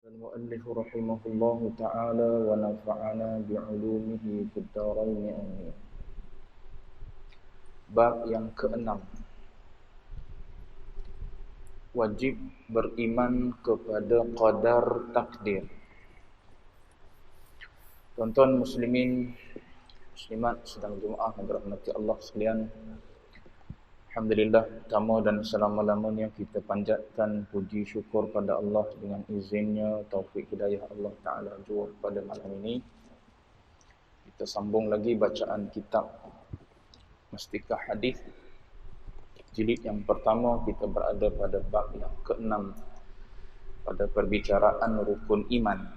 المؤلف رحمه الله تعالى ونفعنا بعلومه في الدارين آمين. Bab yang keenam, wajib beriman kepada qadar takdir. Tuan-tuan muslimin, muslimat sedang Jumaat yang dirahmati Allah sekalian. Alhamdulillah, pertama dan selama-lamanya kita panjatkan puji syukur pada Allah dengan izinnya, taufik hidayah Allah Ta'ala jua pada malam ini. Kita sambung lagi bacaan kitab Mastikah Hadis. Jilid yang pertama, kita berada pada bab yang keenam pada perbicaraan rukun iman.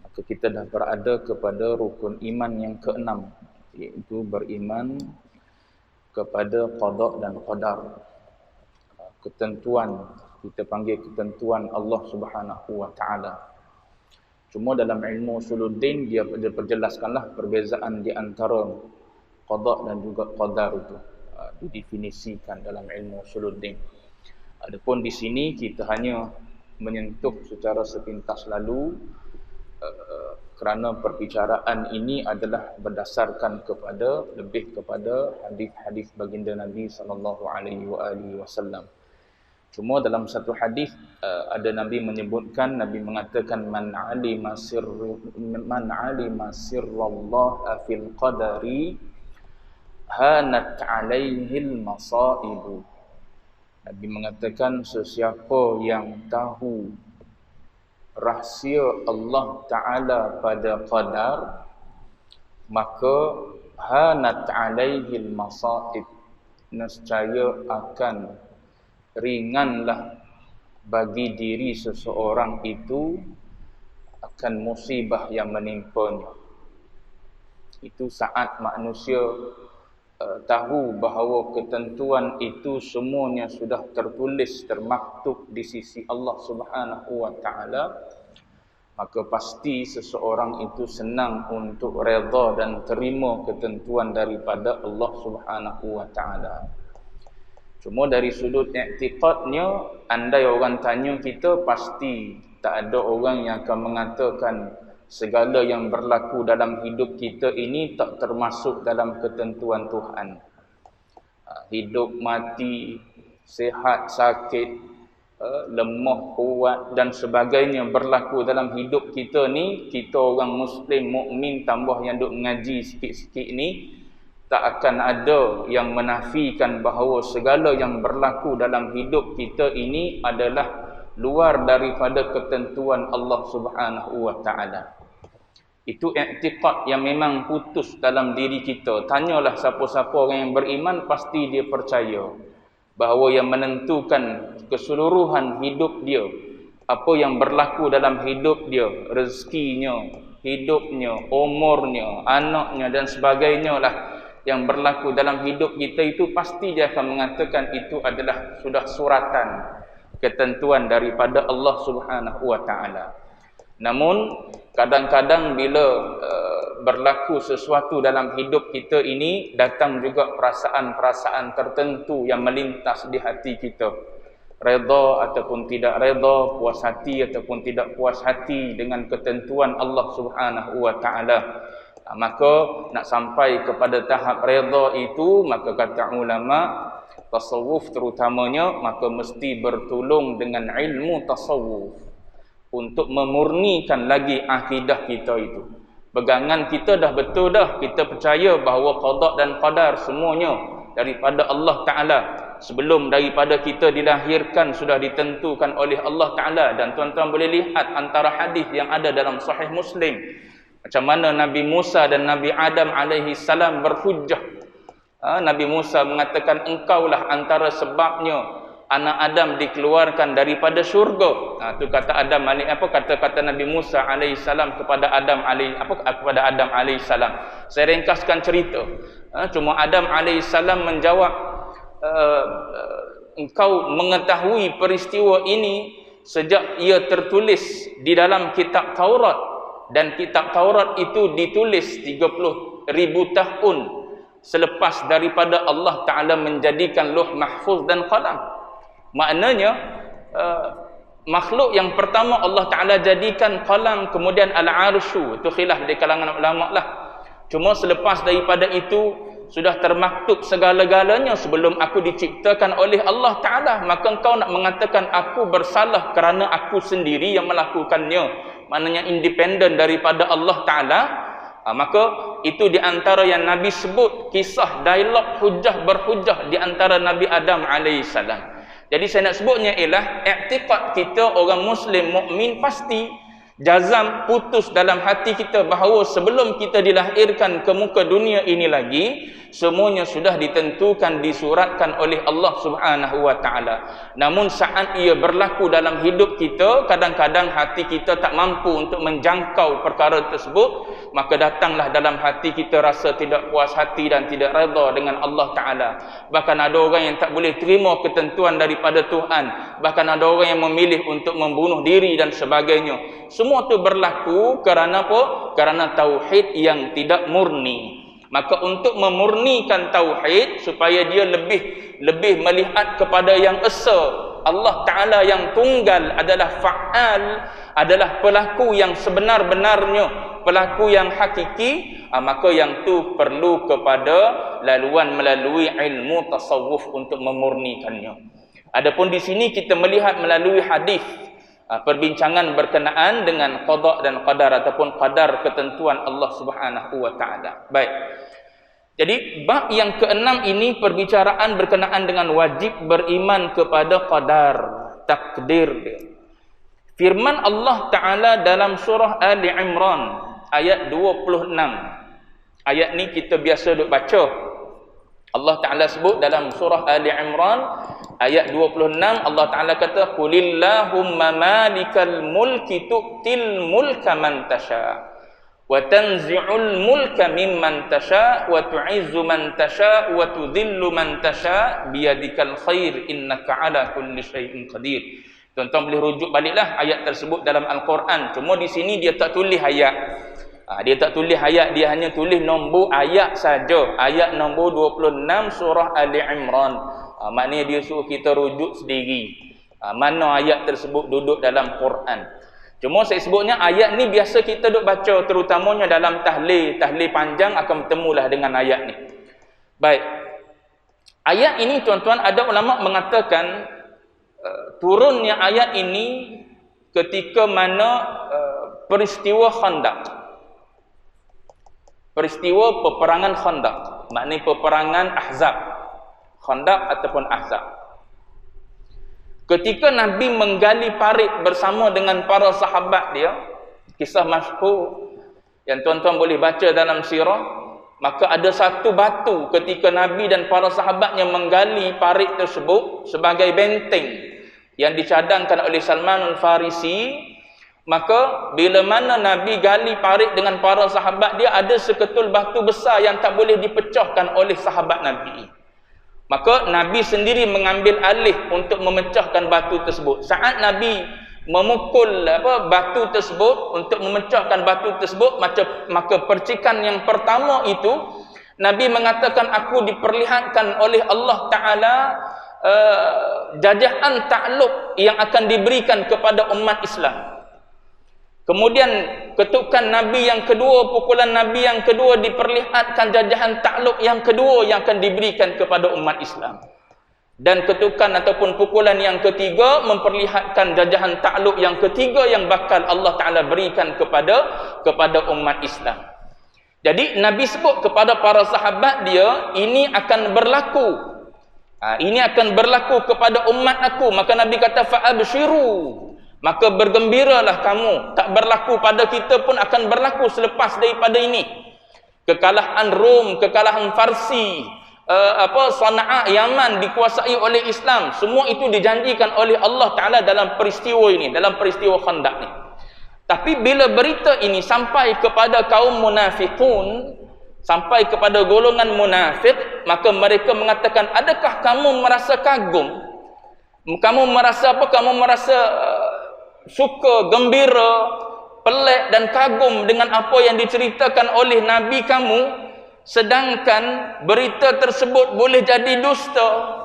Maka kita dah berada kepada rukun iman yang keenam, iaitu beriman kepada qada dan qadar. Ketentuan, kita panggil ketentuan Allah Subhanahu wa taala. Cuma dalam ilmu usuluddin dia perjelaskanlah perbezaan di antara qada dan juga qadar itu. Didefinisikan dalam ilmu usuluddin. Adapun di sini kita hanya menyentuh secara sepintas lalu kerana perbicaraan ini adalah berdasarkan lebih kepada hadis-hadis baginda Nabi sallallahu alaihi wasallam. Cuma dalam satu hadis ada Nabi menyebutkan, Nabi mengatakan man alima sirrallah fil qadari hanat alaihil masaibu. Nabi mengatakan sesiapa yang tahu rahsia Allah Ta'ala pada qadar, maka hanat alaihil masaib, nescaya akan ringanlah bagi diri seseorang itu akan musibah yang menimpanya. Itu saat manusia tahu bahawa ketentuan itu semuanya sudah tertulis, termaktub di sisi Allah Subhanahu wa taala, maka pasti seseorang itu senang untuk redha dan terima ketentuan daripada Allah Subhanahu wa taala. Cuma dari sudut i'tiqadnya, andai orang tanya kita, pasti tak ada orang yang akan mengatakan segala yang berlaku dalam hidup kita ini tak termasuk dalam ketentuan Tuhan. Hidup, mati, sihat, sakit, lemah, kuat dan sebagainya berlaku dalam hidup kita ni. Kita orang Muslim, mukmin tambah yang duk mengaji sikit-sikit ni, tak akan ada yang menafikan bahawa segala yang berlaku dalam hidup kita ini adalah luar daripada ketentuan Allah Subhanahu wa taala. Itu i'tiqad yang memang putus dalam diri kita. Tanyalah siapa-siapa orang yang beriman, pasti dia percaya bahawa yang menentukan keseluruhan hidup dia, apa yang berlaku dalam hidup dia, rezekinya, hidupnya, umurnya, anaknya dan sebagainya lah yang berlaku dalam hidup kita itu, pasti dia akan mengatakan itu adalah sudah suratan ketentuan daripada Allah Subhanahu wa taala. Namun kadang-kadang bila berlaku sesuatu dalam hidup kita ini, datang juga perasaan-perasaan tertentu yang melintas di hati kita. Redha ataupun tidak redha, puas hati ataupun tidak puas hati dengan ketentuan Allah Subhanahu wa taala. Maka nak sampai kepada tahap redha itu, maka kata ulama tasawuf terutamanya, maka mesti bertolong dengan ilmu tasawuf untuk memurnikan lagi akidah kita itu. Pegangan kita dah betul dah, kita percaya bahawa qada dan qadar semuanya daripada Allah Ta'ala. Sebelum daripada kita dilahirkan sudah ditentukan oleh Allah Ta'ala. Dan tuan-tuan boleh lihat antara hadis yang ada dalam Sahih Muslim, macam mana Nabi Musa dan Nabi Adam alaihi salam berhujjah. Nabi Musa mengatakan, engkaulah antara sebabnya anak Adam dikeluarkan daripada syurga. Tu kata Adam kata Nabi Musa alaihi salam kepada Adam alaihi salam. Saya ringkaskan cerita. Cuma Adam alaihi salam menjawab, engkau mengetahui peristiwa ini sejak ia tertulis di dalam kitab Taurat, dan kitab Taurat itu ditulis 30,000 tahun selepas daripada Allah Ta'ala menjadikan Lauh Mahfuz dan Qalam. Maknanya makhluk yang pertama Allah Ta'ala jadikan qalam, kemudian al-arsyu. Itu khilaf di kalangan ulama lah. Cuma selepas daripada itu sudah termaktub segala-galanya sebelum aku diciptakan oleh Allah Ta'ala. Maka engkau nak mengatakan aku bersalah kerana aku sendiri yang melakukannya, maknanya independen daripada Allah Ta'ala. Maka itu di antara yang Nabi sebut, kisah dialog hujah berhujah di antara Nabi Adam alaihissalam. Jadi saya nak sebutnya ialah i'tiqad kita orang Muslim mukmin pasti jazam putus dalam hati kita bahawa sebelum kita dilahirkan ke muka dunia ini lagi, semuanya sudah ditentukan, disuratkan oleh Allah Subhanahu wa Ta'ala. Namun saat ia berlaku dalam hidup kita, kadang-kadang hati kita tak mampu untuk menjangkau perkara tersebut, maka datanglah dalam hati kita rasa tidak puas hati dan tidak redha dengan Allah Ta'ala. Bahkan ada orang yang tak boleh terima ketentuan daripada Tuhan, bahkan ada orang yang memilih untuk membunuh diri dan sebagainya. Semua itu berlaku kerana apa? Kerana tauhid yang tidak murni. Maka untuk memurnikan tauhid supaya dia lebih melihat kepada yang esa, Allah Ta'ala yang tunggal adalah fa'al, adalah pelaku yang sebenar-benarnya, pelaku yang hakiki, maka yang tu perlu kepada laluan melalui ilmu tasawuf untuk memurnikannya. Adapun di sini kita melihat melalui hadis perbincangan berkenaan dengan qada dan qadar ataupun qadar ketentuan Allah Subhanahu wa Ta'ala. Baik. Jadi bab yang keenam ini perbicaraan berkenaan dengan wajib beriman kepada qadar, takdir dia. Firman Allah Ta'ala dalam surah Ali Imran ayat 26. Ayat ni kita biasa duk baca. Allah Ta'ala sebut dalam surah Ali Imran ayat 26, Allah Ta'ala kata qulillahumma malikal mulki tu'til mulka man tasha wa tanzi'ul mulka mimman tasha wa tu'izzu man tasha wa tudhillu man tasha biyadikal khair innaka ala kulli syai'in qadir. Tuan-tuan boleh rujuk baliklah ayat tersebut dalam Al-Quran. Cuma di sini dia tak tulis ayat. Dia tak tulis ayat, dia hanya tulis nombor ayat saja. Ayat nombor 26 surah Ali Imran. Maknanya dia suruh kita rujuk sendiri mana ayat tersebut duduk dalam Quran. Cuma saya sebutnya ayat ni biasa kita duk baca, terutamanya dalam tahlil panjang akan bertemulah dengan ayat ni. Baik. Ayat ini tuan-tuan, ada ulama mengatakan turunnya ayat ini ketika mana peristiwa Khandaq. Peristiwa peperangan Khandaq, maknanya peperangan Ahzab. Khandaq ataupun Ahzab. Ketika Nabi menggali parit bersama dengan para sahabat dia, kisah masyhur yang tuan-tuan boleh baca dalam sirah, maka ada satu batu ketika Nabi dan para sahabatnya menggali parit tersebut sebagai benteng yang dicadangkan oleh Salman Al-Farisi. Maka bila mana Nabi gali parit dengan para sahabat dia, ada seketul batu besar yang tak boleh dipecahkan oleh sahabat Nabi. Maka Nabi sendiri mengambil alih untuk memecahkan batu tersebut. Saat Nabi memukul batu tersebut untuk memecahkan batu tersebut, maka percikan yang pertama itu Nabi mengatakan, aku diperlihatkan oleh Allah Ta'ala jajahan takluk yang akan diberikan kepada umat Islam. Kemudian ketukan Nabi yang kedua, pukulan Nabi yang kedua, diperlihatkan jajahan takluk yang kedua yang akan diberikan kepada umat Islam. Dan ketukan ataupun pukulan yang ketiga memperlihatkan jajahan takluk yang ketiga yang bakal Allah Ta'ala berikan kepada umat Islam. Jadi Nabi sebut kepada para sahabat dia, ini akan berlaku. Ini akan berlaku kepada umat aku. Maka Nabi kata fa'abshiru, maka bergembiralah kamu. Tak berlaku pada kita pun akan berlaku selepas daripada ini. Kekalahan Rom, kekalahan Farsi, Sana'a Yaman dikuasai oleh Islam. Semua itu dijanjikan oleh Allah Ta'ala dalam peristiwa ini, dalam peristiwa Khandaq ni. Tapi bila berita ini sampai kepada kaum munafiqun, sampai kepada golongan munafik, maka mereka mengatakan, adakah kamu merasa kagum? Kamu merasa apa? Kamu merasa suka, gembira, pelik dan kagum dengan apa yang diceritakan oleh Nabi kamu, sedangkan berita tersebut boleh jadi dusta.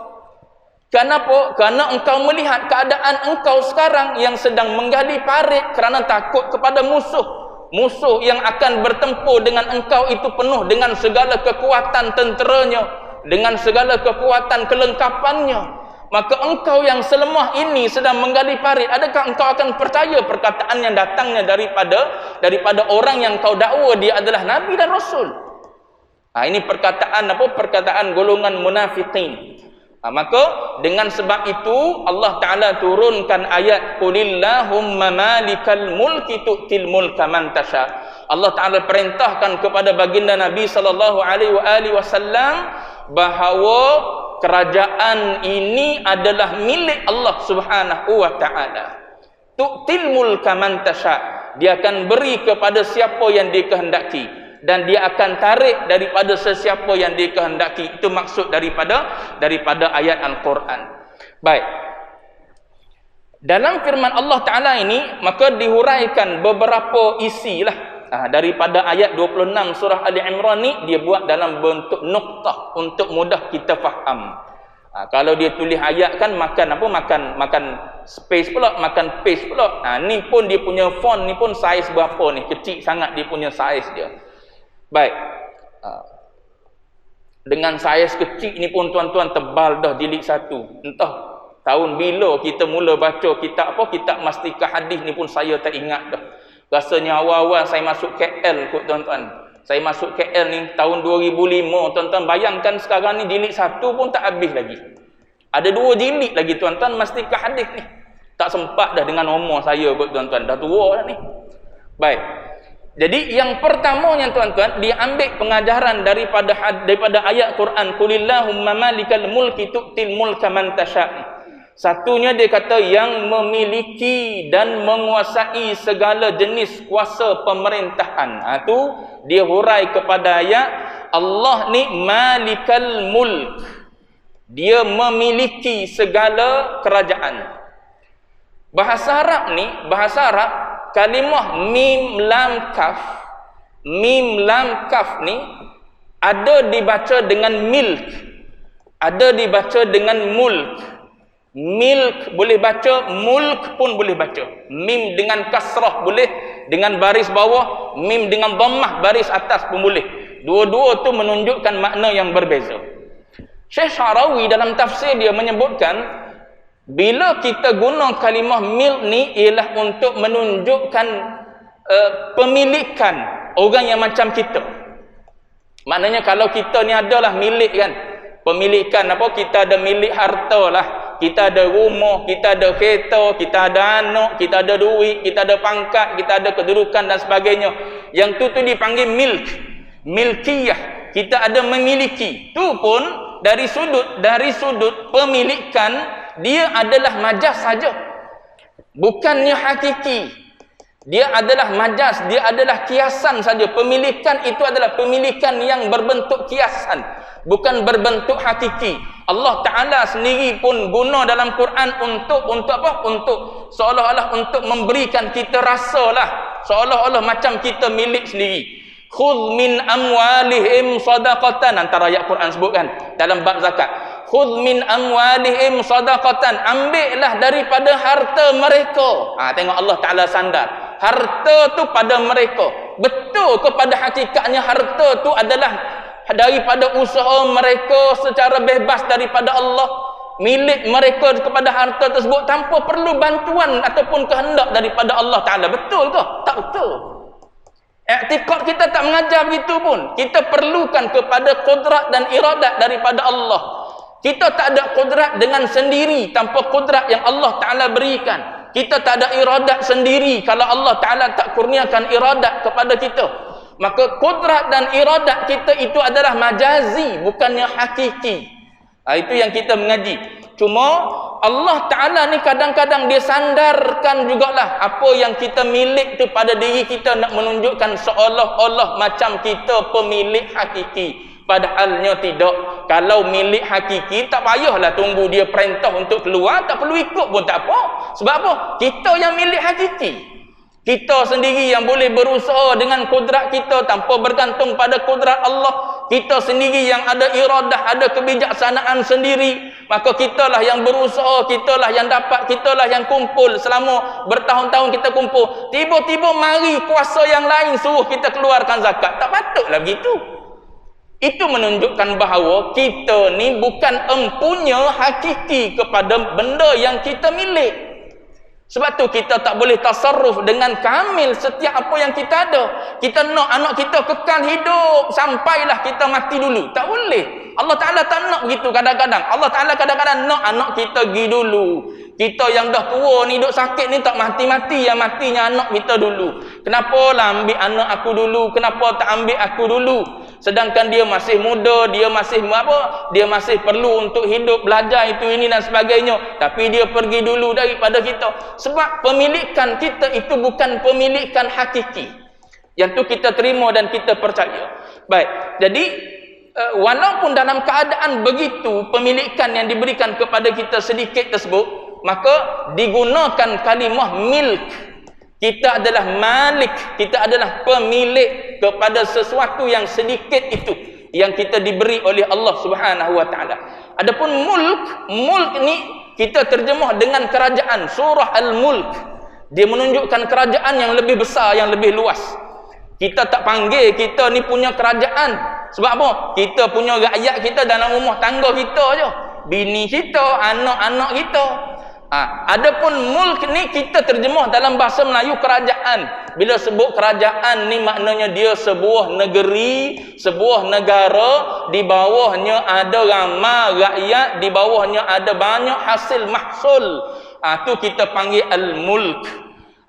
Kenapa? Kerana engkau melihat keadaan engkau sekarang yang sedang menggali parit kerana takut kepada musuh. Musuh yang akan bertempur dengan engkau itu penuh dengan segala kekuatan tenteranya, dengan segala kekuatan kelengkapannya. Maka engkau yang selemah ini sedang menggali parit, adakah engkau akan percaya perkataan yang datangnya daripada orang yang kau dakwa dia adalah Nabi dan Rasul? Ini perkataan apa? Perkataan golongan munafiqin. Maka dengan sebab itu Allah Ta'ala turunkan ayat Qulillahumma malikal mulki tu'til mulka man tasha. Allah Ta'ala perintahkan kepada baginda Nabi SAW bahawa kerajaan ini adalah milik Allah Subhanahu wa Ta'ala. Tu'til mulka man tasha. Dia akan beri kepada siapa yang dikehendaki, dan dia akan tarik daripada sesiapa yang dikehendaki. Itu maksud daripada ayat Al-Quran. Baik. Dalam firman Allah Ta'ala ini, maka dihuraikan beberapa isi lah. Daripada ayat 26 surah Ali Imran ni, dia buat dalam bentuk nuktah untuk mudah kita faham. Kalau dia tulis ayat kan makan space pula, makan paste pula. Ni pun dia punya font ni pun saiz berapa ni, kecil sangat dia punya saiz dia. Baik. Dengan saiz kecil ni pun tuan-tuan tebal dah jilid 1. Entah tahun bila kita mula baca kitab Mastikah Hadis ni pun saya tak ingat dah. Rasanya awal-awal saya masuk KL kot tuan-tuan. Saya masuk KL ni tahun 2005 tuan-tuan. Bayangkan sekarang ni jilid 1 pun tak habis lagi. Ada 2 jilid lagi tuan-tuan Mastikah Hadis ni. Tak sempat dah dengan umur saya kot tuan-tuan. Dah tua dah ni. Baik. Jadi yang pertamanya tuan-tuan, dia ambil pengajaran daripada ayat Quran Qulillahumma malikal mulki tu'til mulka man tasha. Satunya dia kata yang memiliki dan menguasai segala jenis kuasa pemerintahan. Itu dia hurai kepada ayat Allah ni malikal mulk. Dia memiliki segala kerajaan. Bahasa Arab kalimah mim lam kaf ni ada dibaca dengan milk, ada dibaca dengan mulk. Milk boleh baca, mulk pun boleh baca. Mim dengan kasrah boleh, dengan baris bawah, mim dengan dhammah baris atas pun boleh. Dua-dua tu menunjukkan makna yang berbeza. Syekh Syarawi dalam tafsir dia menyebutkan bila kita guna kalimah milk ni ialah untuk menunjukkan pemilikan orang yang macam kita. Maknanya kalau kita ni adalah milik kan, pemilikan apa, kita ada milik harta lah, kita ada rumah, kita ada kereta, kita ada anak, kita ada duit, kita ada pangkat, kita ada kedudukan dan sebagainya. Yang tu dipanggil milk, milkiyah. Kita ada memiliki. Tu pun dari sudut pemilikan, dia adalah majaz saja, bukannya hakiki. Dia adalah majaz, dia adalah kiasan saja. Pemilikan itu adalah pemilikan yang berbentuk kiasan, bukan berbentuk hakiki. Allah Ta'ala sendiri pun guna dalam Quran untuk apa? Untuk seolah-olah untuk memberikan kita rasalah, seolah-olah macam kita milik sendiri. Khudh min amwalihim sadaqatan, antara ayat Quran sebutkan dalam bab zakat. Khudh min amwalihim sadaqatan, ambillah daripada harta mereka. Tengok Allah Ta'ala sandar. Harta tu pada mereka. Betul kepada hakikatnya harta tu adalah daripada usaha mereka secara bebas daripada Allah. Milik mereka kepada harta tersebut tanpa perlu bantuan ataupun kehendak daripada Allah Ta'ala. Betul ke? Tak betul. I'tiqad kita tak mengajar begitu pun. Kita perlukan kepada kudrat dan iradat daripada Allah. Kita tak ada kudrat dengan sendiri tanpa kudrat yang Allah Ta'ala berikan. Kita tak ada iradat sendiri kalau Allah Ta'ala tak kurniakan iradat kepada kita. Maka kudrat dan iradat kita itu adalah majazi, bukannya hakiki. Itu yang kita mengaji. Cuma Allah Ta'ala ni kadang-kadang dia sandarkan jugalah apa yang kita milik tu pada diri kita, nak menunjukkan seolah-olah macam kita pemilik hakiki. Padahalnya tidak. Kalau milik hakiki tak payahlah tunggu dia perintah untuk keluar, tak perlu ikut pun tak apa. Sebab apa? Kita yang milik hakiki. Kita sendiri yang boleh berusaha dengan kudrat kita tanpa bergantung pada kudrat Allah. kita sendiri yang ada iradah, ada kebijaksanaan sendiri, maka kitalah yang berusaha, kitalah yang dapat, kitalah yang kumpul selama bertahun-tahun kita kumpul. Tiba-tiba mari kuasa yang lain suruh kita keluarkan zakat. Tak patutlah begitu. Itu menunjukkan bahawa kita ni bukan empunya hakiki kepada benda yang kita milik. Sebab tu kita tak boleh tasarruf dengan kamil setiap apa yang kita ada. Kita nak anak kita kekal hidup sampailah kita mati dulu. Tak boleh. Allah Ta'ala tak nak begitu kadang-kadang. Allah Ta'ala kadang-kadang nak anak kita pergi dulu. Kita yang dah tua ni, duk sakit ni tak mati-mati, yang matinya anak kita dulu. Kenapa lah ambil anak aku dulu? Kenapa tak ambil aku dulu? Sedangkan dia masih muda, dia masih apa? Dia masih perlu untuk hidup, belajar itu ini dan sebagainya. Tapi dia pergi dulu daripada kita. Sebab pemilikan kita itu bukan pemilikan hakiki. Yang tu kita terima dan kita percaya. Baik. Jadi walaupun dalam keadaan begitu pemilikan yang diberikan kepada kita sedikit tersebut, maka digunakan kalimah milk. Kita adalah malik, kita adalah pemilik kepada sesuatu yang sedikit itu yang kita diberi oleh Allah Subhanahu wa taala. Adapun mulk ni kita terjemah dengan kerajaan. Surah Al-Mulk, dia menunjukkan kerajaan yang lebih besar, yang lebih luas. Kita tak panggil kita ni punya kerajaan. Sebab apa? Kita punya rakyat kita dalam rumah tangga kita je. Bini kita, anak-anak kita. Adapun mulk ni kita terjemah dalam bahasa Melayu kerajaan. Bila sebut kerajaan ni maknanya dia sebuah negeri, sebuah negara, di bawahnya ada ramai rakyat, di bawahnya ada banyak hasil mahsul. Tu kita panggil al-mulk.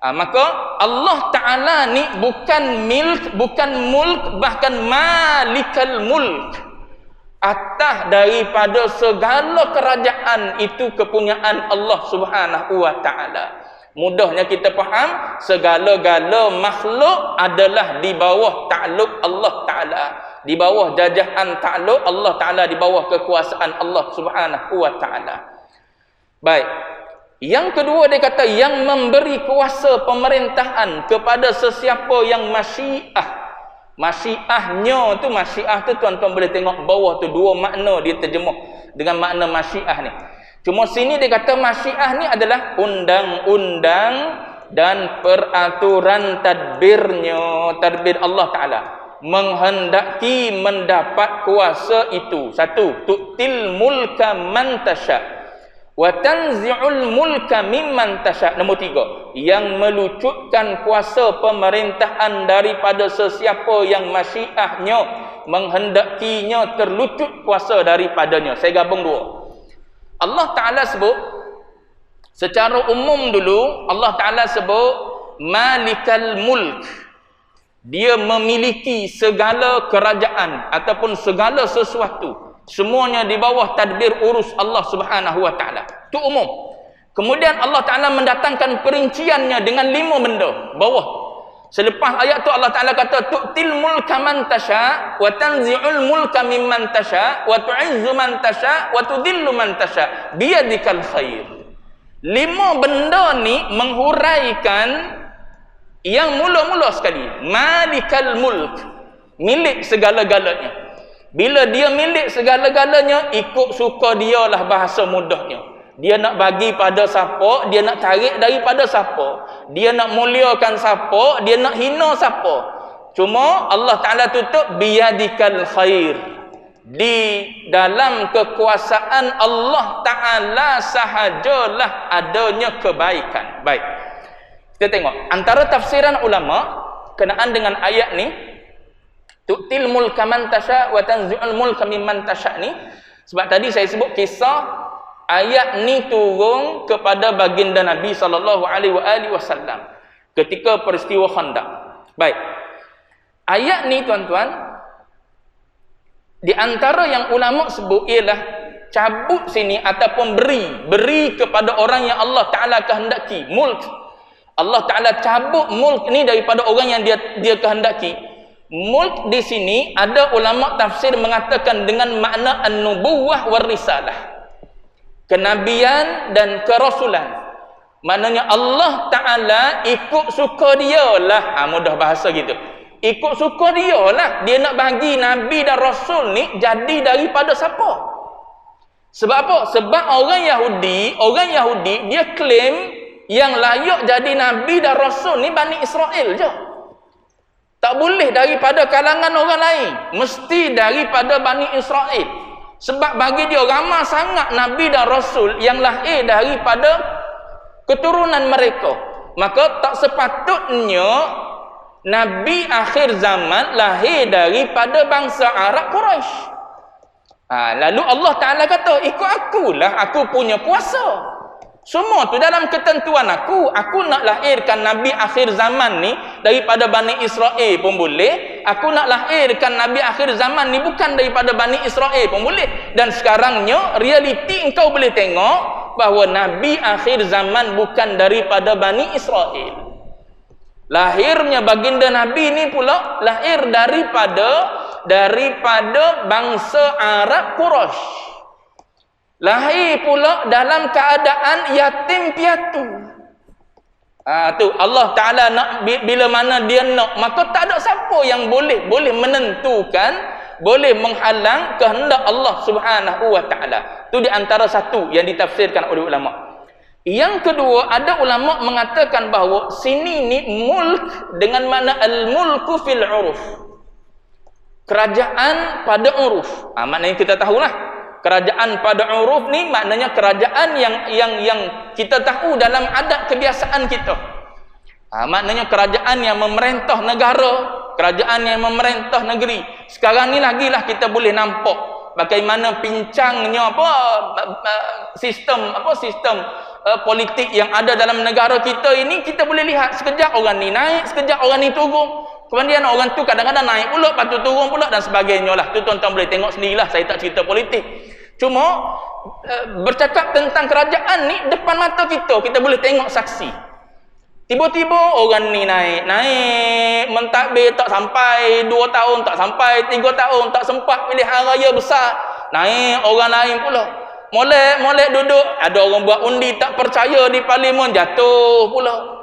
Maka Allah Ta'ala ni bukan milk, bukan mulk, bahkan malikal mulk. Atas daripada segala kerajaan itu kepunyaan Allah Subhanahu wa taala. Mudahnya kita faham, segala-gala makhluk adalah di bawah takluk Allah Taala, di bawah jajahan takluk Allah Taala, di bawah kekuasaan Allah Subhanahu wa taala. Baik. Yang kedua dia kata yang memberi kuasa pemerintahan kepada sesiapa yang masyiah. Masyiahnya tu, masyiah tu tuan-tuan boleh tengok bawah tu dua makna dia terjemah dengan makna masyiah ni. Cuma sini dia kata masyiah ni adalah undang-undang dan peraturan tadbirnya, tadbir Allah Ta'ala. Menghendaki mendapat kuasa itu. Satu, tu'til mulka man tasya' wa tanzi'ul mulka mimman tasya'. Nombor tiga, yang melucutkan kuasa pemerintahan daripada sesiapa yang masyiahnya, menghendakinya terlucut kuasa daripadanya. Saya gabung dua. Allah Ta'ala sebut secara umum dulu, Allah Ta'ala sebut malikal mulk. Dia memiliki segala kerajaan ataupun segala sesuatu. Semuanya di bawah tadbir urus Allah Subhanahu wa taala. Itu umum. Kemudian Allah Taala mendatangkan perinciannya dengan 5 benda bawah. Selepas ayat tu Allah Taala kata tu'til mulka man tasya wa tanzi'ul mulka mimman tasya wa tu'izzu man tasya wa tudhillu man tasya biyadikal khair. 5 benda ni menghuraikan yang mula-mula sekali, malikal mulk, milik segala-galanya. Bila dia milik segala-galanya, ikut suka dia lah bahasa mudahnya. Dia nak bagi pada siapa, dia nak tarik daripada siapa. Dia nak muliakan siapa, dia nak hina siapa. Cuma Allah Ta'ala tutup biyadikal khair. Di dalam kekuasaan Allah Ta'ala sahajalah adanya kebaikan. Baik. Kita tengok. Antara tafsiran ulama kenaan dengan ayat ni, tu'til mulka man tasya wa tanzi'ul mulka mimman tasya ni, sebab tadi saya sebut kisah ayat ni turun kepada baginda Nabi sallallahu alaihi wasallam ketika peristiwa Khandaq. Baik. Ayat ni tuan-tuan, di antara yang ulama sebut ialah cabut sini ataupun beri kepada orang yang Allah Taala kehendaki, mulk. Allah Taala cabut mulk ni daripada orang yang dia kehendaki. Mulk di sini ada ulama tafsir mengatakan dengan makna an-nubuwah war risalah. Kenabian dan kerasulan. Maknanya Allah Ta'ala ikut suka dia lah. Mudah bahasa gitu. ikut suka dia lah. Dia nak bagi Nabi dan Rasul ni jadi daripada siapa? Sebab apa? Sebab orang Yahudi dia claim yang layak jadi Nabi dan Rasul ni Bani Israel je. Tak boleh daripada kalangan orang lain. Mesti daripada Bani Israel. Sebab bagi dia ramai sangat Nabi dan Rasul yang lahir daripada keturunan mereka. Maka tak sepatutnya Nabi akhir zaman lahir daripada bangsa Arab Quraisy. Lalu Allah Ta'ala kata, ikut akulah, aku punya kuasa. Semua tu dalam ketentuan aku. Aku nak lahirkan Nabi akhir zaman ni daripada Bani Israel pun boleh. Aku nak lahirkan Nabi akhir zaman ni bukan daripada Bani Israel pun boleh. Dan sekarangnya realiti engkau boleh tengok bahawa Nabi akhir zaman bukan daripada Bani Israel. Lahirnya baginda Nabi ni pula lahir daripada bangsa Arab Quraisy. Lahir pula dalam keadaan yatim piatu. Tu Allah Ta'ala nak, bila mana dia nak, maka tak ada siapa yang boleh menentukan, boleh menghalang kehendak Allah Subhanahu wa Ta'ala. Tu di antara satu yang ditafsirkan oleh ulama. Yang kedua, ada ulama mengatakan bahawa sini ni mulk dengan mana al-mulku fil uruf. Kerajaan pada uruf. Maknanya kita tahulah. Kerajaan pada uruf ni maknanya kerajaan yang kita tahu dalam adat kebiasaan kita. Maknanya kerajaan yang memerintah negara, kerajaan yang memerintah negeri. Sekarang ni lagilah kita boleh nampak bagaimana pincangnya sistem politik yang ada dalam negara kita ini. Kita boleh lihat sekejap orang ni naik, sekejap orang ni turun. Kemudian orang tu kadang-kadang naik pula, lepas tu turun pula dan sebagainya lah. Tu tuan-tuan boleh tengok sendirilah, saya tak cerita politik. Cuma bercakap tentang kerajaan ni depan mata kita boleh tengok saksi. Tiba-tiba orang ni naik mentadbir tak sampai 2 tahun, tak sampai 3 tahun, tak sempat pilihan raya besar, naik orang lain pula. Molek duduk, ada orang buat undi tak percaya di parlimen, jatuh pula.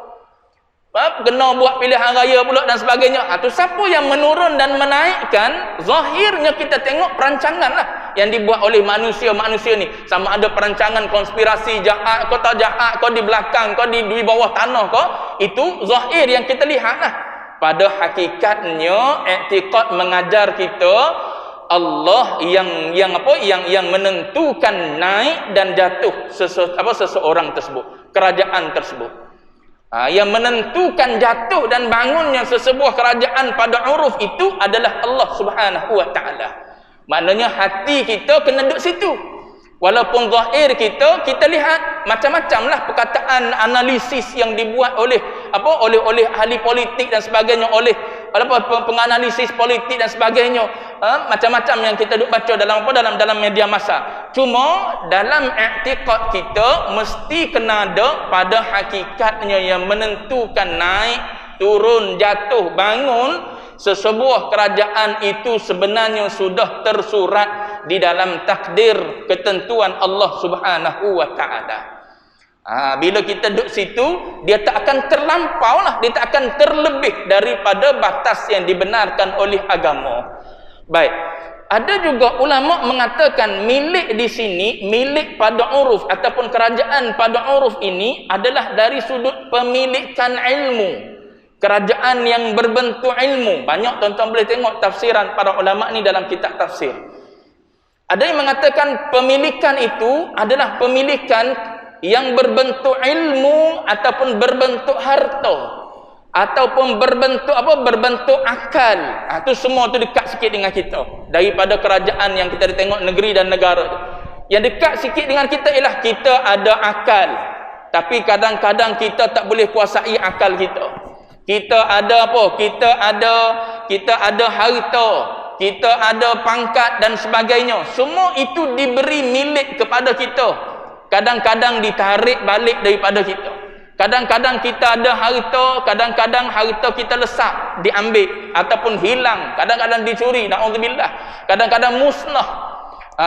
Kena buat pilihan raya pula dan sebagainya. Tu siapa yang menurun dan menaikkan? Zahirnya kita tengok perancangan lah yang dibuat oleh manusia-manusia ni. Sama ada perancangan konspirasi jahat kau tak jahat, kau di belakang, kau di bawah tanah kau. Itu zahir yang kita lihat lah. Pada hakikatnya i'tiqad mengajar kita Allah yang menentukan naik dan jatuh seseorang tersebut, kerajaan tersebut. Yang menentukan jatuh dan bangunnya sesebuah kerajaan pada uruf itu adalah Allah Subhanahu wa Ta'ala. Maknanya hati kita kena duduk situ. Walaupun zahir kita lihat macam-macam lah perkataan analisis yang dibuat oleh ahli politik dan sebagainya, oleh penganalisis politik dan sebagainya. Macam-macam yang kita duk baca dalam media massa. Cuma dalam i'tiqad kita mesti kena ada pada hakikatnya yang menentukan naik, turun, jatuh, bangun sesebuah kerajaan itu sebenarnya sudah tersurat di dalam takdir ketentuan Allah Subhanahu wa Ta'ala. Bila kita duduk situ, dia tak akan terlampau lah, dia tak akan terlebih daripada batas yang dibenarkan oleh agama. Baik, ada juga ulama mengatakan milik di sini, milik pada uruf ataupun kerajaan pada uruf ini adalah dari sudut pemilikan ilmu. Kerajaan yang berbentuk ilmu. Banyak tuan-tuan boleh tengok tafsiran para ulama ni dalam kitab tafsir. Ada yang mengatakan pemilikan itu adalah pemilikan yang berbentuk ilmu ataupun berbentuk harta ataupun berbentuk akal. Itu semua tu dekat sikit dengan kita daripada kerajaan yang kita tengok negeri dan negara. Yang dekat sikit dengan kita ialah kita ada akal, tapi kadang-kadang kita tak boleh kuasai akal kita. Kita ada apa? Kita ada harta, kita ada pangkat dan sebagainya. Semua itu diberi milik kepada kita. Kadang-kadang ditarik balik daripada kita. Kadang-kadang kita ada harta, kadang-kadang harta kita lesak, diambil ataupun hilang, kadang-kadang dicuri, na'udzubillah. Kadang-kadang musnah.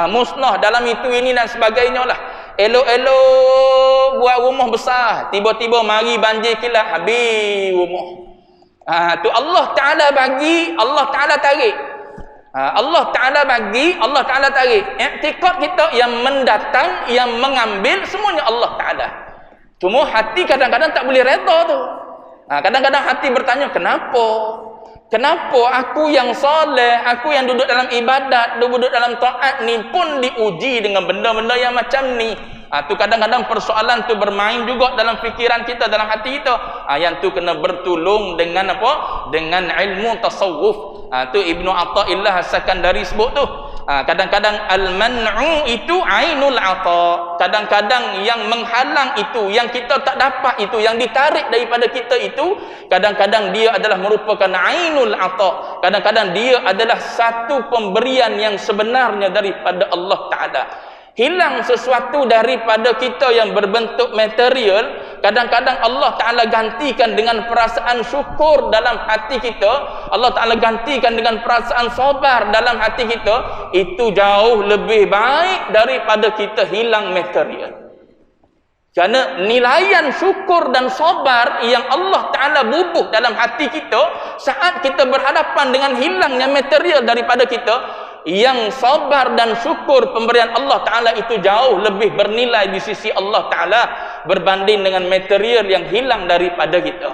Musnah dalam itu ini dan sebagainya lah. Elok-elok buat rumah besar, tiba-tiba mari banjir kilat, habis rumah. Tu Allah Ta'ala bagi, Allah Ta'ala tarik. Allah Ta'ala bagi, Allah Ta'ala tarik. I'tiqad kita yang mendatang, yang mengambil, semuanya Allah Ta'ala. Cuma hati kadang-kadang tak boleh reda tu. Kadang-kadang hati bertanya, kenapa? Kenapa aku yang soleh, aku yang duduk dalam ibadat, duduk dalam taat ni pun diuji dengan benda-benda yang macam ni? Tu kadang-kadang persoalan tu bermain juga dalam fikiran kita, dalam hati kita. Yang tu kena bertolong dengan apa? Dengan ilmu tasawuf. Tu Ibnu Athaillah As-Sakandari sebut tu. Kadang-kadang al-man'u itu ainul ata. Kadang-kadang yang menghalang itu, yang kita tak dapat itu, yang ditarik daripada kita itu, kadang-kadang dia adalah merupakan ainul ata. Kadang-kadang dia adalah satu pemberian yang sebenarnya daripada Allah Ta'ala. Hilang sesuatu daripada kita yang berbentuk material, kadang-kadang Allah Ta'ala gantikan dengan perasaan syukur dalam hati kita. Allah Ta'ala gantikan dengan perasaan sabar dalam hati kita. Itu jauh lebih baik daripada kita hilang material. Kerana nilaian syukur dan sabar yang Allah Ta'ala bubuh dalam hati kita, saat kita berhadapan dengan hilangnya material daripada kita, yang sabar dan syukur pemberian Allah Ta'ala itu jauh lebih bernilai di sisi Allah Ta'ala berbanding dengan material yang hilang daripada kita.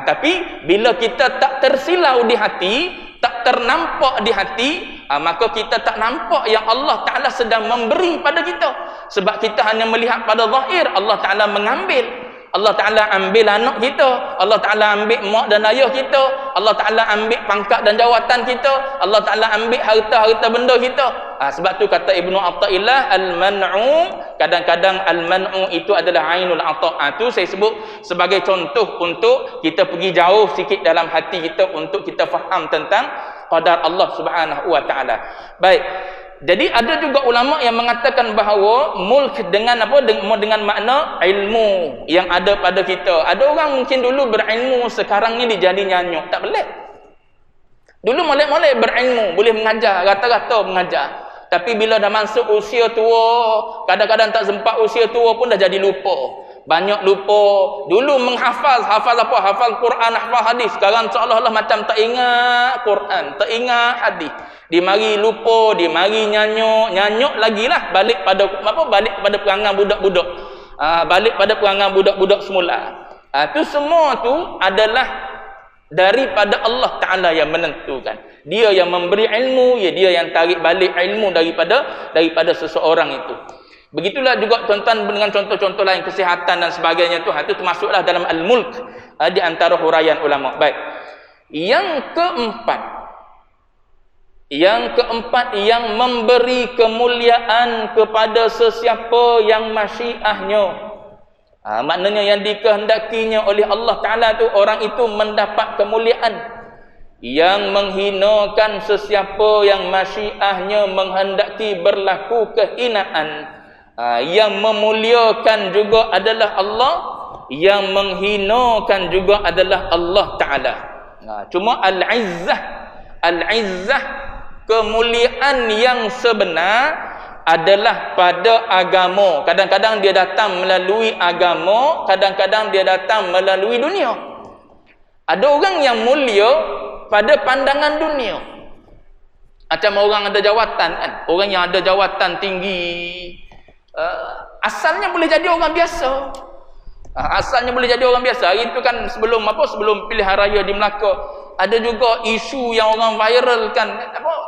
Tapi bila kita tak tersilau di hati, tak ternampak di hati, maka kita tak nampak yang Allah Ta'ala sedang memberi pada kita. Sebab kita hanya melihat pada zahir, Allah Ta'ala mengambil. Allah Ta'ala ambil anak kita, Allah Ta'ala ambil mak dan ayah kita, Allah Ta'ala ambil pangkat dan jawatan kita, Allah Ta'ala ambil harta-harta benda kita. Sebab tu kata Ibnu Athaillah, al-man'u, kadang-kadang al-man'u itu adalah ainul ata'. Tu saya sebut sebagai contoh untuk kita pergi jauh sikit dalam hati kita, untuk kita faham tentang qadar Allah Subhanahu wa Ta'ala. Baik. Jadi ada juga ulama yang mengatakan bahawa mulk dengan apa? Dengan makna ilmu yang ada pada kita. Ada orang mungkin dulu berilmu, sekarang ni dia jadi nyanyuk. Tak boleh. Dulu molek-molek berilmu, boleh mengajar, rata-rata mengajar. Tapi bila dah masuk usia tua, kadang-kadang tak sempat usia tua pun dah jadi lupa. Banyak lupa. Dulu menghafal, hafal apa? Hafal Quran, hafal hadis. Sekarang seolah-olah macam tak ingat Quran, tak ingat hadis. Dia mari lupa, dia mari nyanyuk lagi lah, balik pada apa? Balik pada perangai budak-budak. Balik pada perangai budak-budak semula. Tu semua tu adalah daripada Allah Ta'ala yang menentukan. Dia yang memberi ilmu, dia yang tarik balik ilmu daripada seseorang itu. Begitulah juga tuan-tuan dengan contoh-contoh lain, kesihatan dan sebagainya tu, itu termasuklah dalam al-mulk di antara huraian ulama. Baik. Yang keempat yang memberi kemuliaan kepada sesiapa yang masyiahnya. Maknanya yang dikehendakinya oleh Allah Ta'ala tu, orang itu mendapat kemuliaan. Yang menghinakan sesiapa yang masyiahnya menghendaki berlaku kehinaan. Yang memuliakan juga adalah Allah, yang menghinakan juga adalah Allah Ta'ala. Cuma al-izzah, kemuliaan yang sebenar adalah pada agama. Kadang-kadang dia datang melalui agama, kadang-kadang dia datang melalui dunia. Ada orang yang mulia pada pandangan dunia. Macam orang ada jawatan kan, orang yang ada jawatan tinggi, asalnya boleh jadi orang biasa. Asalnya boleh jadi orang biasa. Hari itu kan sebelum pilihan raya di Melaka, ada juga isu yang orang viralkan,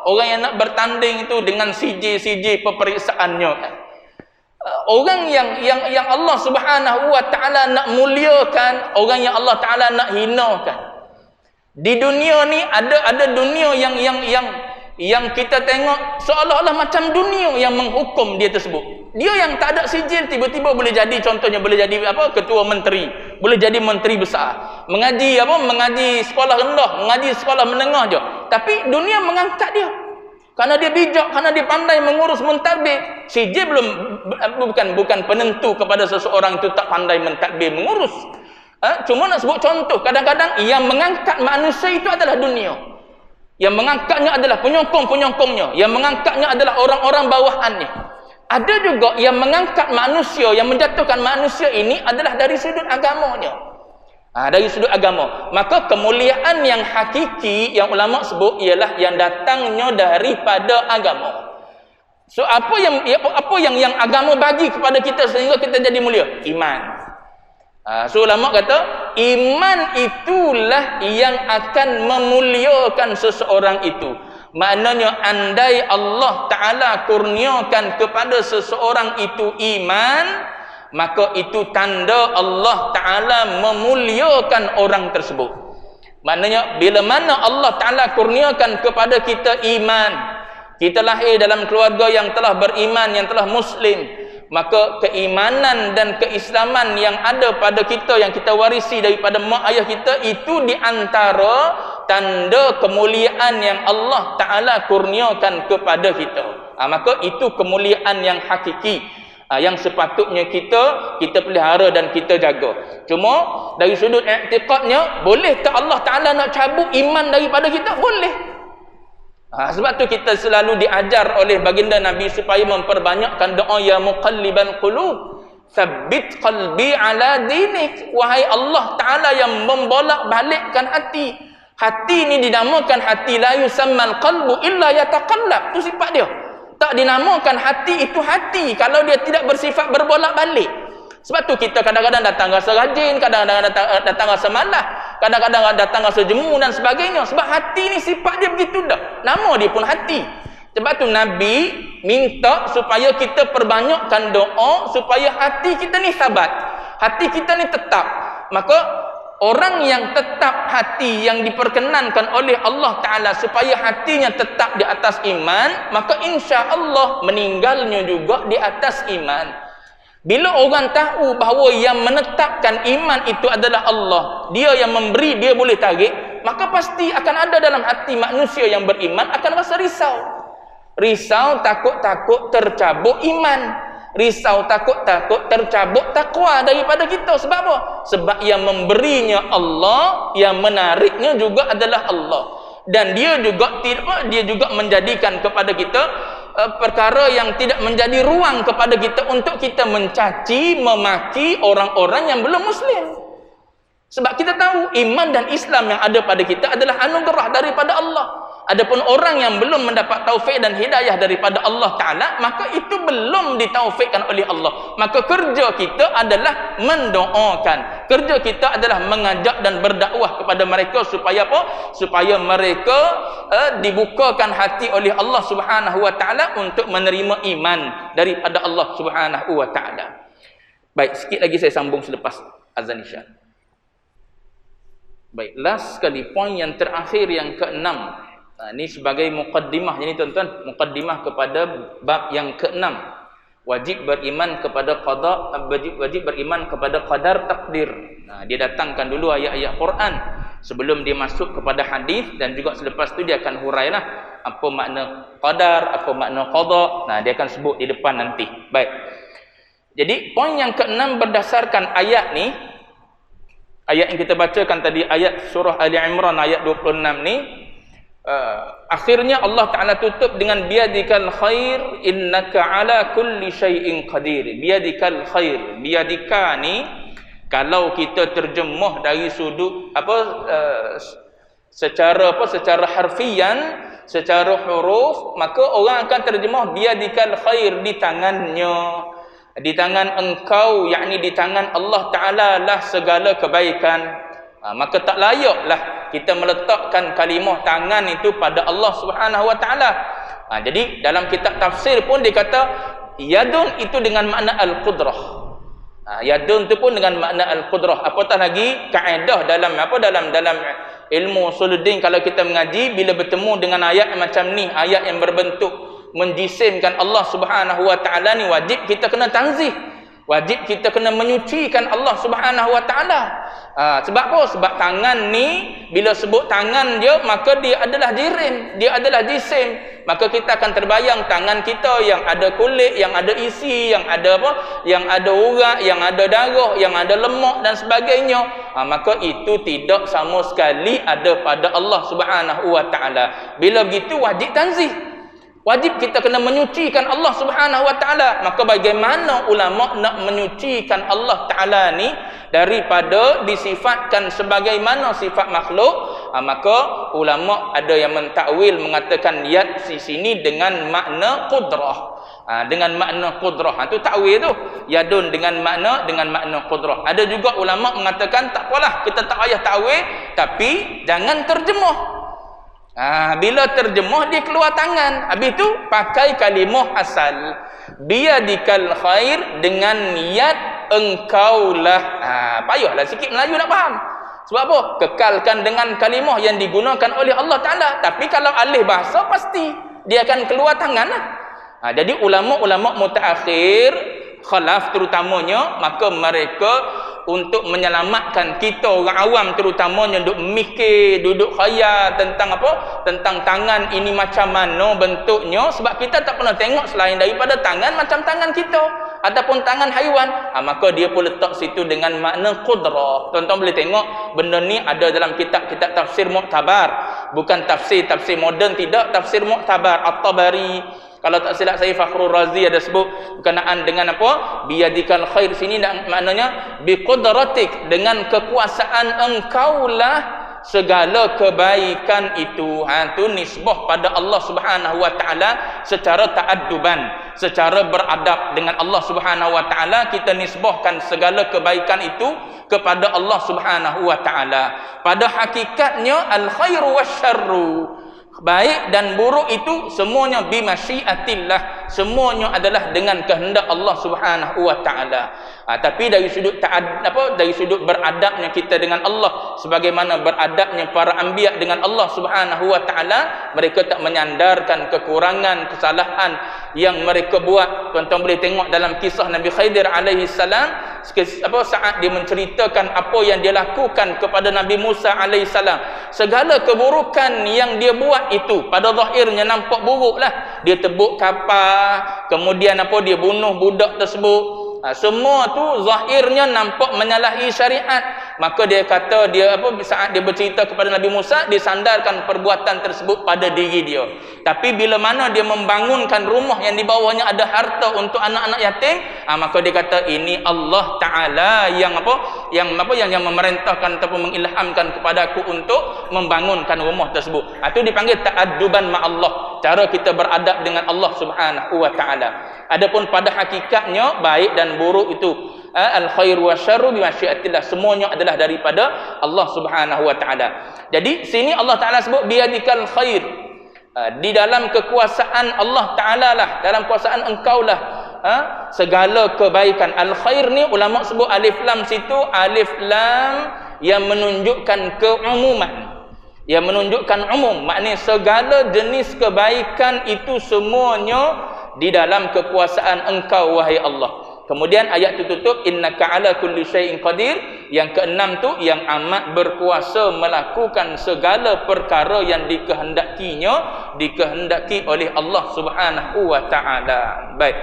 orang yang nak bertanding itu dengan CJ peperiksaannya kan. Orang yang Allah Subhanahu wa Ta'ala nak muliakan, orang yang Allah Ta'ala nak hinakan. Di dunia ni ada dunia yang kita tengok seolah-olah macam dunia yang menghukum dia tersebut. Dia yang tak ada sijil tiba-tiba boleh jadi, contohnya boleh jadi ketua menteri, boleh jadi menteri besar. Mengaji sekolah rendah, mengaji sekolah menengah je. Tapi dunia mengangkat dia. Kerana dia bijak, kerana dia pandai mengurus mentadbir. Sijil bukan penentu kepada seseorang itu tak pandai mentadbir mengurus. Cuma nak sebut contoh, kadang-kadang yang mengangkat manusia itu adalah dunia. Yang mengangkatnya adalah penyokong-penyokongnya. Yang mengangkatnya adalah orang-orang bawahannya. Ada juga yang mengangkat manusia, yang menjatuhkan manusia ini adalah dari sudut agamanya. Dari sudut agama. Maka kemuliaan yang hakiki yang ulama sebut ialah yang datangnya daripada agama. So apa yang agama bagi kepada kita sehingga kita jadi mulia? Iman. So ulama kata iman itulah yang akan memuliakan seseorang itu. Maknanya andai Allah Ta'ala kurniakan kepada seseorang itu iman, maka itu tanda Allah Ta'ala memuliakan orang tersebut. Maknanya bila mana Allah Ta'ala kurniakan kepada kita iman, kita lahir dalam keluarga yang telah beriman, yang telah muslim, maka keimanan dan keislaman yang ada pada kita, yang kita warisi daripada mak ayah kita, itu di antara tanda kemuliaan yang Allah Ta'ala kurniakan kepada kita. Maka itu kemuliaan yang hakiki, yang sepatutnya kita pelihara dan kita jaga. Cuma dari sudut i'tiqadnya, bolehkah Allah Ta'ala nak cabut iman daripada kita? Boleh. Sebab tu kita selalu diajar oleh baginda Nabi supaya memperbanyakkan doa, ya muqallibal qulub tsabbit qalbi ala dinik. Wahai Allah Ta'ala yang membolak balikkan hati. Hati ni dinamakan hati, la yusammal qalbu illa yataqallab. Tu sifat dia. Tak dinamakan hati itu hati kalau dia tidak bersifat berbolak balik. Sebab tu kita kadang-kadang datang rasa rajin, kadang-kadang datang rasa malas, kadang-kadang datang rasa jemu dan sebagainya. Sebab hati ni sifat dia begitu dah. Nama dia pun hati. Sebab tu Nabi minta supaya kita perbanyakkan doa supaya hati kita ni sabat. Hati kita ni tetap. Maka orang yang tetap hati yang diperkenankan oleh Allah Ta'ala supaya hatinya tetap di atas iman, maka insya Allah meninggalnya juga di atas iman. Bila orang tahu bahawa yang menetapkan iman itu adalah Allah, dia yang memberi, dia boleh tarik, maka pasti akan ada dalam hati manusia yang beriman akan rasa risau. Risau, takut-takut tercabut iman. Risau, takut-takut tercabut takwa daripada kita. Sebab apa? Sebab yang memberinya Allah, yang menariknya juga adalah Allah. Dan dia juga menjadikan kepada kita perkara yang tidak menjadi ruang kepada kita untuk kita mencaci, memaki orang-orang yang belum muslim. Sebab kita tahu iman dan Islam yang ada pada kita adalah anugerah daripada Allah. Adapun orang yang belum mendapat taufik dan hidayah daripada Allah Ta'ala, maka itu belum ditaufikkan oleh Allah. Maka kerja kita adalah mendoakan. Kerja kita adalah mengajak dan berdakwah kepada mereka supaya apa? Supaya mereka dibukakan hati oleh Allah Subhanahu Wa Ta'ala untuk menerima iman daripada Allah Subhanahu Wa Ta'ala. Baik, sikit lagi saya sambung selepas azan isya. Baik, last sekali poin yang terakhir yang ke-6. Ini sebagai muqaddimah. Jadi tuan-tuan, muqaddimah kepada bab yang ke-6. Wajib beriman kepada qada, wajib beriman kepada qadar takdir. Dia datangkan dulu ayat-ayat Quran sebelum dia masuk kepada hadis, dan juga selepas tu dia akan hurailah apa makna qadar, apa makna qada. Dia akan sebut di depan nanti. Baik. Jadi poin yang ke-6 berdasarkan ayat ni, ayat yang kita bacakan tadi, ayat surah Ali Imran ayat 26 ni, akhirnya Allah Ta'ala tutup dengan biyadikal khair innaka ala kulli syai'in qadir. Biyadikal khair, biyadika ni kalau kita terjemah dari sudut secara harfian, secara huruf, maka orang akan terjemah biyadikal khair, di tangannya, di tangan engkau, yakni di tangan Allah Ta'ala lah segala kebaikan. Maka tak layaklah kita meletakkan kalimah tangan itu pada Allah Subhanahu Wa Ta'ala. Jadi dalam kitab tafsir pun dia kata yadun itu dengan makna al-qudrah. Yadun itu pun dengan makna al-qudrah. Apatah lagi kaedah dalam ilmu usuluddin, kalau kita mengaji, bila bertemu dengan ayat macam ni, ayat yang berbentuk menjisimkan Allah Subhanahu Wa Ta'ala ni, wajib kita kena tanzih. Wajib kita kena menyucikan Allah Subhanahu Wa Ta'ala. Sebab apa? Sebab tangan ni, bila sebut tangan dia, maka dia adalah jirim, dia adalah jisim. Maka kita akan terbayang tangan kita yang ada kulit, yang ada isi, yang ada apa? Yang ada urat, yang ada darah, yang ada lemak dan sebagainya. Maka itu tidak sama sekali ada pada Allah Subhanahu Wa Ta'ala. Bila begitu wajib tanzih. Wajib kita kena menyucikan Allah Subhanahu wa taala. Maka bagaimana ulama nak menyucikan Allah taala ni daripada disifatkan sebagaimana sifat makhluk? Maka ulama ada yang mentakwil mengatakan yad di sini dengan makna qudrah. Dengan makna qudrah. Itu takwil tu. Yadun dengan makna qudrah. Ada juga ulama mengatakan tak apalah, kita tak payah takwil, tapi jangan terjemah. Bila terjemah dia keluar tangan. Habis tu pakai kalimah asal. Biyadikal khair, dengan niat engkaulah. Payahlah sikit Melayu nak faham. Sebab apa? Kekalkan dengan kalimah yang digunakan oleh Allah Ta'ala. Tapi kalau alih bahasa pasti dia akan keluar tangan lah. Jadi ulama-ulama mutaakhir khalaf terutamanya, maka mereka untuk menyelamatkan kita orang awam terutamanya duduk mikir, duduk khayal tentang apa? Tentang tangan ini macam mana bentuknya, sebab kita tak pernah tengok selain daripada tangan macam tangan kita ataupun tangan haiwan. Maka dia pun letak situ dengan makna qudrah. Tuan-tuan boleh tengok benda ni ada dalam kitab-kitab tafsir Mu'tabar. Bukan tafsir moden, tidak, tafsir Mu'tabar At-Tabari. Kalau tak silap saya, Fakhrul Razi ada sebut berkenaan dengan apa? Biyadikal khair sini maknanya biqudratik, dengan kekuasaan engkaulah segala kebaikan itu. Itu nisbah pada Allah Subhanahu wa taala secara ta'adduban, secara beradab dengan Allah Subhanahu wa taala. Kita nisbahkan segala kebaikan itu kepada Allah Subhanahu wa taala. Pada hakikatnya al khairu wasyarru, baik dan buruk itu semuanya bimasyiatillah, semuanya adalah dengan kehendak Allah Subhanahu wa taala. Tapi dari sudut dari sudut beradabnya kita dengan Allah, sebagaimana beradabnya para anbiya dengan Allah Subhanahu wa taala, mereka tak menyandarkan kekurangan, kesalahan yang mereka buat. Tuan-tuan boleh tengok dalam kisah Nabi Khidir alaihi salam, saat dia menceritakan apa yang dia lakukan kepada Nabi Musa alaihi salam. Segala keburukan yang dia buat itu pada zahirnya nampak buruk lah. Dia tebuk kapal, kemudian dia bunuh budak tersebut. Semua tu zahirnya nampak menyalahi syariat. Maka dia kata, saat dia bercerita kepada Nabi Musa, dia sandarkan perbuatan tersebut pada diri dia. Tapi bila mana dia membangunkan rumah yang di bawahnya ada harta untuk anak-anak yatim, maka dia kata ini Allah Ta'ala yang memerintahkan ataupun mengilhamkan kepada aku untuk membangunkan rumah tersebut. Itu dipanggil ta'adduban ma'allah, cara kita beradab dengan Allah Subhanahu wa taala. Adapun pada hakikatnya baik dan buruk itu al khair wa syarru bi masyiatillah, semuanya adalah daripada Allah Subhanahu wa taala. Jadi sini Allah Taala sebut biyadikal khair, di dalam kekuasaan Allah Taala lah, dalam kuasaan engkau lah segala kebaikan. Al khair ni ulama sebut alif lam situ, alif lam yang menunjukkan keumuman, yang menunjukkan umum, maknanya segala jenis kebaikan itu semuanya di dalam kekuasaan engkau wahai Allah. Kemudian ayat tu tutup innaka ala kulli syai'in qadir. Yang keenam tu, yang amat berkuasa melakukan segala perkara yang dikehendaki oleh Allah Subhanahu wa taala. Baik.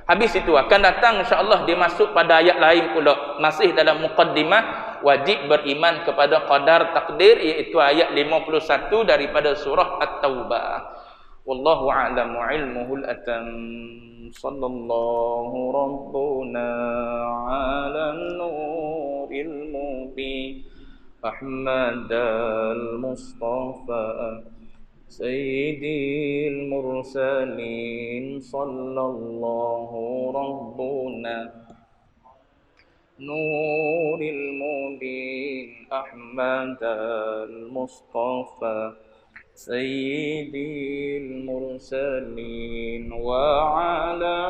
Habis itu akan datang insya-Allah dia masuk pada ayat lain pula, masih dalam muqaddimah wajib beriman kepada qadar takdir, iaitu ayat 51 daripada surah At-Taubah. Wallahu a'lamu ilmuhul atam. Sallallahu rabbuna ala nuril mubin Ahmadal Mustafa Sayyidil mursalin. Sallallahu rabbuna nuril mubin Ahmadal Mustafa Sayyidil mursalin wa ala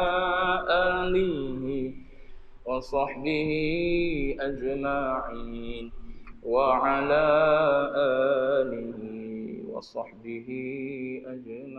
alihi wa sahbihi ajma'in wa ala alihi wa sahbihi ajma'in.